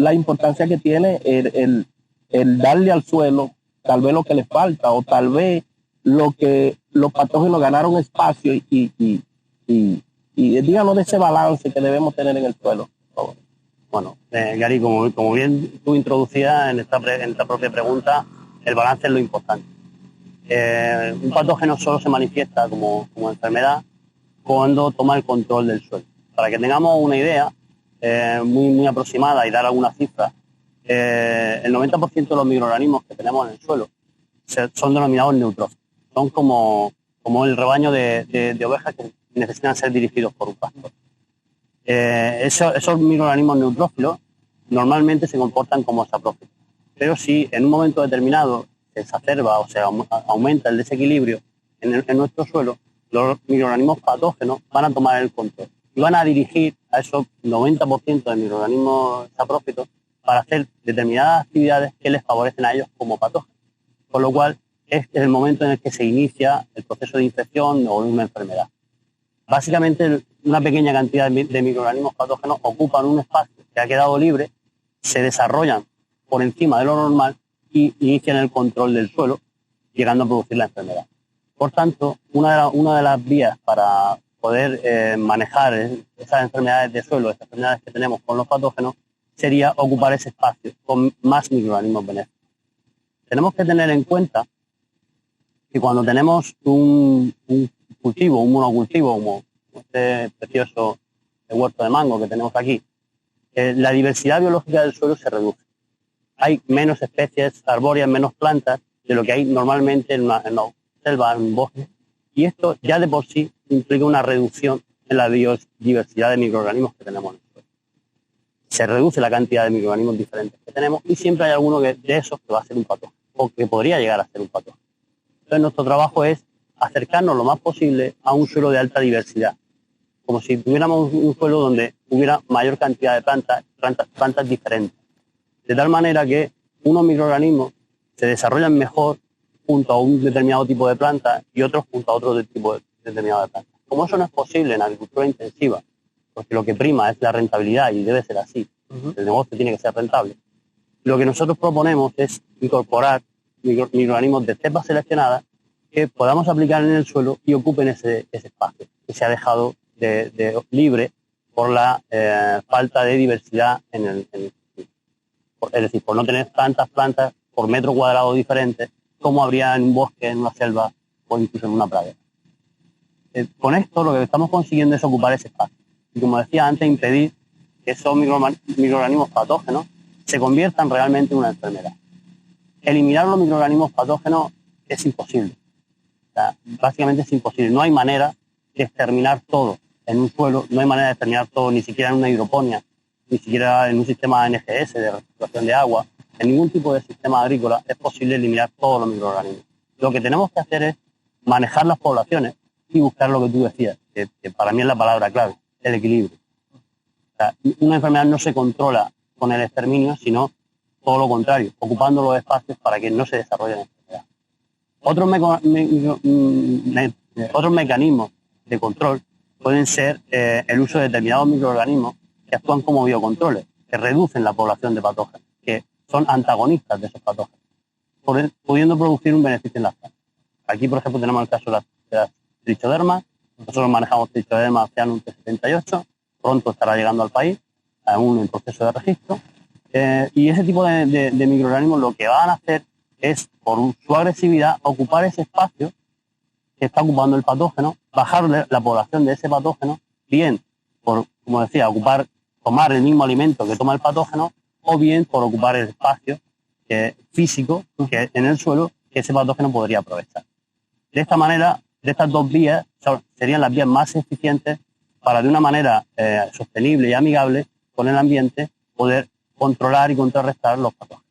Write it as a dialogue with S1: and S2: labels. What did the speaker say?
S1: la importancia que tiene el darle al suelo tal vez lo que le falta, o tal vez lo que los patógenos ganaron espacio y díganos de ese balance que debemos tener en el suelo.
S2: Bueno, Gary, como bien tú introducías en esta propia pregunta, el balance es lo importante. Un patógeno solo se manifiesta como enfermedad cuando toma el control del suelo. Para que tengamos una idea muy aproximada y dar alguna cifra, el 90% de los microorganismos que tenemos en el suelo son denominados neutrófilos. Son como el rebaño de ovejas que necesitan ser dirigidos por un pastor. Esos microorganismos neutrófilos normalmente se comportan como saprófitos. Pero si en un momento determinado se exacerba o se aumenta el desequilibrio en nuestro suelo, los microorganismos patógenos van a tomar el control y van a dirigir a esos 90% de microorganismos saprófitos para hacer determinadas actividades que les favorecen a ellos como patógenos. Con lo cual, este es el momento en el que se inicia el proceso de infección o de una enfermedad. Básicamente, una pequeña cantidad de microorganismos patógenos ocupan un espacio que ha quedado libre, se desarrollan por encima de lo normal y inician el control del suelo, llegando a producir la enfermedad. Por tanto, una de las vías para poder manejar esas enfermedades de suelo, esas enfermedades que tenemos con los patógenos, sería ocupar ese espacio con más microorganismos benéficos. Tenemos que tener en cuenta que cuando tenemos un cultivo, un monocultivo, como este precioso huerto de mango que tenemos aquí, la diversidad biológica del suelo se reduce. Hay menos especies arbóreas, menos plantas de lo que hay normalmente en una selva, en un bosque, y esto ya de por sí implica una reducción en la biodiversidad de microorganismos que tenemos en el suelo. Se reduce la cantidad de microorganismos diferentes que tenemos y siempre hay alguno de esos que va a ser un patógeno o que podría llegar a ser un patógeno. Entonces nuestro trabajo es acercarnos lo más posible a un suelo de alta diversidad, como si tuviéramos un suelo donde hubiera mayor cantidad de plantas diferentes, de tal manera que unos microorganismos se desarrollan mejor junto a un determinado tipo de planta y otros junto a otro tipo determinado de planta. Como eso no es posible en agricultura intensiva, porque lo que prima es la rentabilidad y debe ser así, el negocio tiene que ser rentable, lo que nosotros proponemos es incorporar microorganismos de cepas seleccionadas que podamos aplicar en el suelo y ocupen ese espacio que se ha dejado libre por la falta de diversidad en el es decir, por no tener tantas plantas por metro cuadrado diferentes como habría en un bosque, en una selva o incluso en una pradera. Con esto lo que estamos consiguiendo es ocupar ese espacio y, como decía antes, impedir que esos microorganismos patógenos se conviertan realmente en una enfermedad. Eliminar los microorganismos patógenos es imposible. O sea, básicamente es imposible. No hay manera de exterminar todo en un suelo, no hay manera de exterminar todo, ni siquiera en una hidroponía, ni siquiera en un sistema NGS de recirculación de agua. En ningún tipo de sistema agrícola es posible eliminar todos los microorganismos. Lo que tenemos que hacer es manejar las poblaciones y buscar lo que tú decías, que para mí es la palabra clave, el equilibrio. O sea, una enfermedad no se controla con el exterminio, sino todo lo contrario, ocupando los espacios para que no se desarrollen enfermedades. Otros mecanismos de control pueden ser el uso de determinados microorganismos que actúan como biocontroles, que reducen la población de patógenos, que son antagonistas de esos patógenos, pudiendo producir un beneficio en las plantas. Aquí, por ejemplo, tenemos el caso de las trichodermas. Nosotros manejamos trichoderma Cyanum T78, pronto estará llegando al país, aún en proceso de registro. Y ese tipo de microorganismos lo que van a hacer es, por su agresividad, ocupar ese espacio que está ocupando el patógeno, bajar la población de ese patógeno, bien por, como decía, tomar el mismo alimento que toma el patógeno, o bien por ocupar el espacio físico que en el suelo que ese patógeno podría aprovechar. De esta manera, de estas dos vías, serían las vías más eficientes para, de una manera sostenible y amigable con el ambiente, poder controlar y contrarrestar los patógenos.